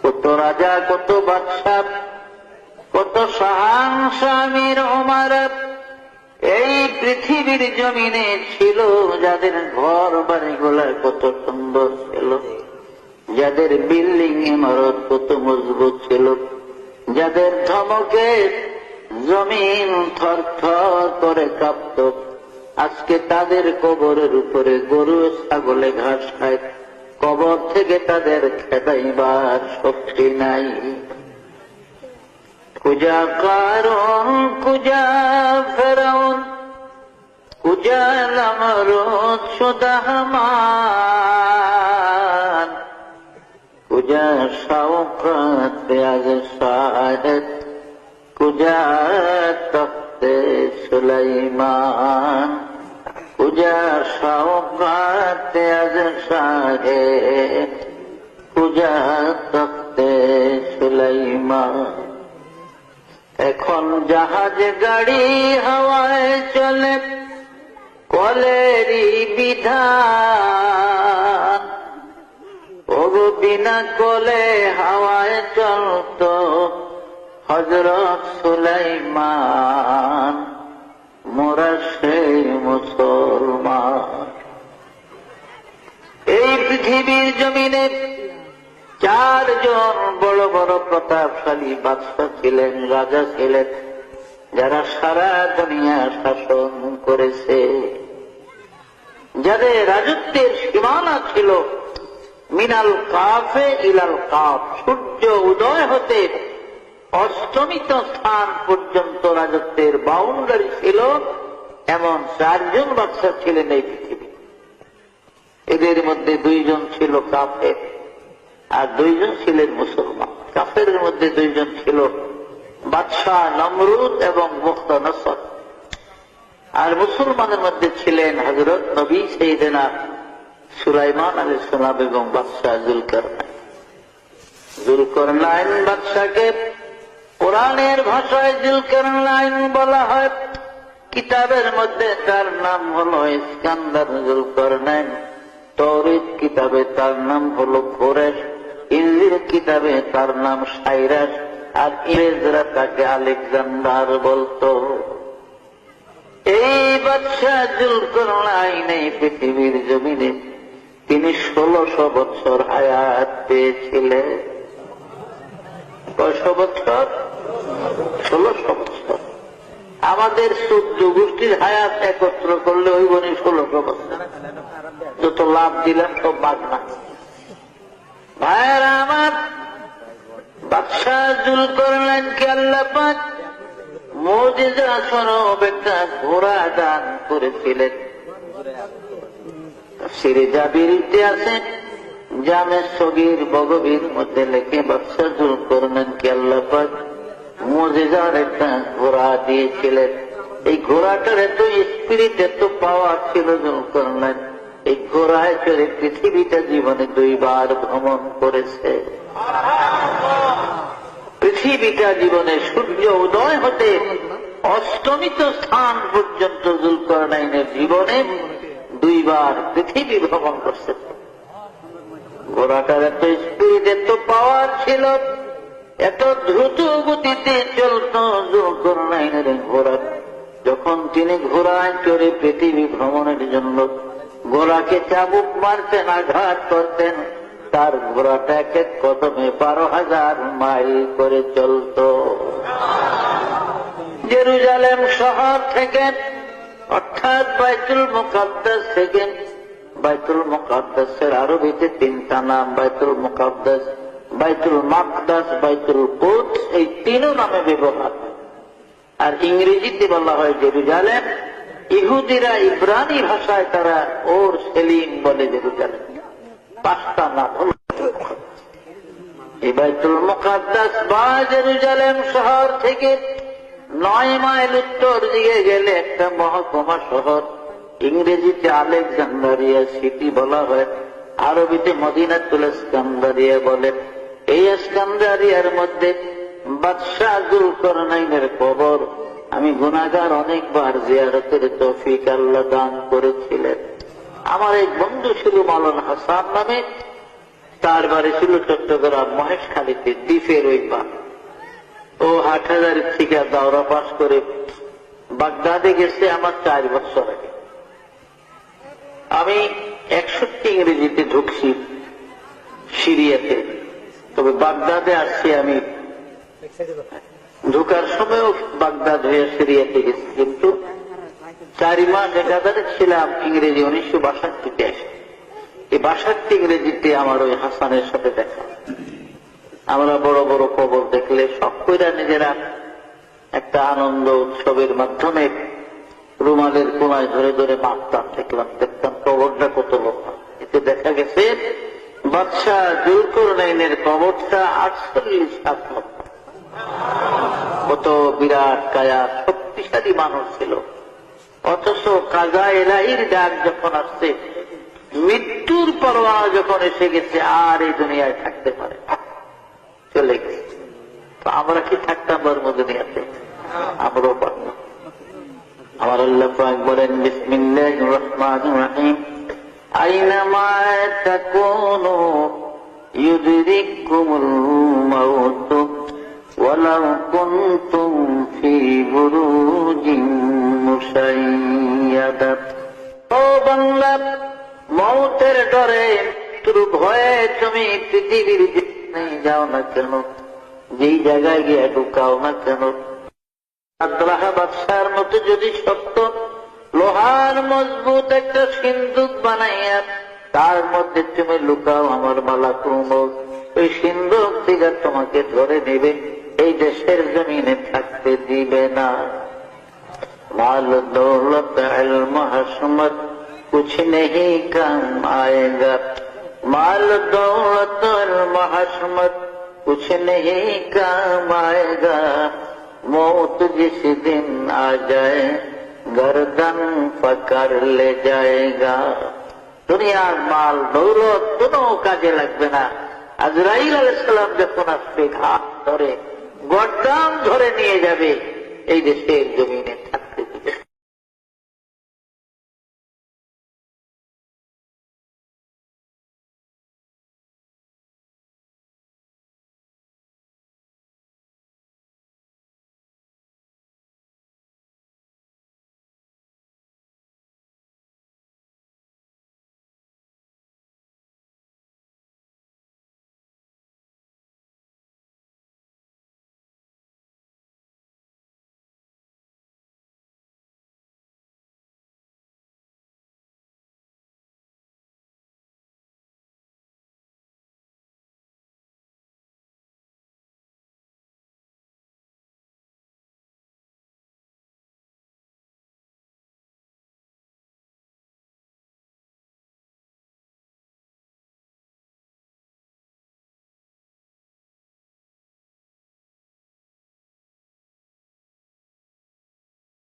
কত রাজা, কত বাদশাহ, কত শাহানশাহ, আমির, ওমর এই পৃথিবীর জমিনে ছিল, যাদের ঘর বাড়িগুলা কত সুন্দর ছিল, যাদের বিল্ডিং ইমারত কত মজবুত ছিল, যাদের ধমকে জমিন থরথর করে কাঁপত, আজকে তাদের কবরের উপরে গরু ছাগলে ঘাস খায়, কবর থেকে তাদের খেদাইবার শক্তি নাই। কুজা কারণ, কুজা ফেরাউন, কুজা নমরুদ সুদাহমান, কুজা শাওকত পেয়াজ শাহেদ, কুজা তখতে সুলাইমান, কুজা শাওকত পেয়াজ শাহেদ, কুজা তখতে সুলাইমান। এখন জাহাজ গাড়ি হাওয়ায় চলে, কলেরই বিধান, ওগো বিনা কলে হাওয়ায় চলত হযরত সুলাইমান, মোরা সেই মুসলমান। এই পৃথিবীর জমিনে চারজন বড় বড় প্রতাপশালী বাদশা ছিলেন, রাজা ছিলেন, যারা সারা দুনিয়া শাসন করেছে, যাদের রাজত্বের সীমানা ছিল মিনাল কাফে ইলাল কাফ, সূর্য উদয় হতে অস্তমিত স্থান পর্যন্ত রাজত্বের বাউন্ডারি ছিল। এমন চারজন বাদশা ছিলেন এই পৃথিবী। এদের মধ্যে দুইজন ছিল কাফের আর দুইজন ছিলেন মুসলমান। কাফেরের মধ্যে দুইজন ছিল বাদশাহ নমরুদ এবং মুখতানসর, আর মুসলমানের মধ্যে ছিলেন হযরত নবী সাইয়েদনা সুলাইমান আলাইহিস সালাম এবং বাদশাহ জুলকারনাইন। জুলকারনাইন বাদশাকে কোরআনের ভাষায় জুলকারনাইন বলা হয়। কিতাবের মধ্যে তার নাম হলো ইস্কান্দার জুলকারনাইন, তৌরাত কিতাবে তার নাম হলো কোরেশ, ইনজিল কিতাবে তার নাম সাইরাস, আর ইংরেজরা তাকে আলেকজান্ডার বলতো। এই বাদশাহ জুলকারনাইন এই পৃথিবীর জমিনে তিনি 1600 বছর হায়াত পেয়েছিলেন। কয়শো বছর? 1600 বছর। আমাদের 14 গোষ্ঠীর হায়াত একত্র করলে ওই বনি 1600 বছর। যত লাভ দিলেন তো বাদ না। ভাইয়েরা আমার, বাদশাহ জুলকারনাইনকে আল্লাহ পাক মুজিজা স্বরূপ একটা ঘোড়া দান করেছিলেন। তাফসীরে জাবিরিতে আছে, জামে সগীর বগবীর মধ্যে লেখে বাদশাহ জুলকারনাইনকে আল্লাহ পাক মুজিজার একটা ঘোড়া দিয়েছিলেন। এই ঘোড়াটার এত স্পিরিট, এত পাওয়ার ছিল জুলকারনাইন, এই ঘোড়ায় চড়ে পৃথিবীটা জীবনে 2 বার ভ্রমণ করেছে। পৃথিবীটা জীবনে সূর্য উদয় হতে অস্তমিত স্থান পর্যন্ত জুলকারনাইনের জীবনে 2 বার পৃথিবী ভ্রমণ করছে। ঘোড়াটার এত স্পিড, এত পাওয়ার ছিল, এত দ্রুত গতিতে চলত জুলকারনাইনের ঘোড়া। যখন তিনি ঘোড়ায় চড়ে পৃথিবী ভ্রমণের জন্য ঘোড়াকে চাবুক মারতেন, আঘাত করতেন, তার ঘোড়াটা এক এক কদমে 12,000 মাইল করে চলত। জেরুজালেম শহর থেকে, অর্থাৎ বাইতুল মুকাদ্দাস থেকে, বাইতুল মুকাদ্দাসের আরবিতে 3টা নাম, বাইতুল মুকাদ্দাস, বাইতুল মাকদাস, বাইতুল কুদস, এই 3 নামে ব্যবহার। আর ইংরেজিতে বলা হয় জেরুজালেম। ইহুদিরা ইব্রানি ভাষায় তারা ওর সেলিম বলে জেরুজালেম। 5টা নাম হল। এই বাইতুল মুকাদ্দাস বা জেরুজালেম শহর থেকে 9 মাইল উত্তর দিকে গেলে একটা মহকুমা শহর, ইংরেজিতে আলেকজান্ডারিয়া সিটি বলা হয়, আরবিতে মদিনাতুল ইস্কান্দারিয়া বলে। এই ইস্কান্দারিয়ার মধ্যে বাদশাহ জুলকারনাইনের কবর আমি গুনাহগার অনেকবার জিয়ারতের তৌফিক আল্লাহ দান করেছিলেন। আমার এক বন্ধু ছিল মাওলানা হাসান নামে, তার বাড়ি ছিল চট্টগ্রাম মহেশখালীতে, দ্বীপের ওই পা। ও হাটহাজারের থেকে দাওরা পাস করে বাগদাদে গেছে আমার 4 বছর আগে। আমি 61 ইংরেজিতে ঢুকছি সিরিয়াতে, তবে বাগদাদে আসছি আমি ঢুকার সময়ও বাগদাদ হয়ে সিরিয়াতে গেছি, কিন্তু 4 মাস একাধারে ছিলাম ইংরেজি 1962-তে আসে। এই 62 ইংরেজিতে আমার ওই হাসানের সাথে দেখা। আমরা বড় বড় কবর দেখলে সব কইরা নিজেরা একটা আনন্দ উৎসবের মাধ্যমে রুমালের কোনায় ধরে ধরে মাপতাম, দেখতাম কবরটা কত লম্বা। এতে দেখা গেছে বাদশাহ জুলকারনাইনের কবরটা 48 হাত লম্বা। কত বিরাট কায়া, শক্তিশালী মানুষ ছিল। অথচ কাজা এলাহির ডাক যখন আসছে, মৃত্যুর পরোয়ানা যখন এসে গেছে, আর এই দুনিয়ায় থাকতে পারে না, চলে গেছে। তো আমরা কি থাকতাম ওর দুনিয়াতে? আমরাও পারব। আমার আল্লাহ পাক বলেন, বিসমিল্লাহির রহমানির রহিম, আইনামা তাকুনু ইউদরিকুমুল মাউত ওয়ালাউ কুনতুম ফি বুরুজিন মুশাইয়াদাত। ও বান্দা, মৌতের ডরে, মৃত্যুর ভয়ে তুমি পৃথিবীর যেখানে যাও না কেন, যেই জায়গায় গিয়ে ঢুকাও না কেন, আব্দুল্লাহ বাদশার মতো যদি সত্য লোহার মজবুত একটা সিন্দুক বানাইয়া তার মধ্যে তুমি লুকাও, আমার মালাকুল মউত ওই সিন্দুক থেকে তোমাকে ধরে নেবে, এই দেশের জমিনে থাকতে দিবে না। মাল দৌলত ইলম হশমত कुछ नहीं काम आएगा, माल दौलत और महशमत कुछ नहीं काम आएगा, मौत जिस दिन आ जाए गर्दन पकड़ ले जाएगा। দুনিয়ার মাল দৌলত কোনো কাজে লাগবে না। আজরাইল আলাইহিস সালাম যখন আসবে, ঘাট ধরে গর্দান ধরে নিয়ে যাবে, এই দেশের জমিনে থাকবে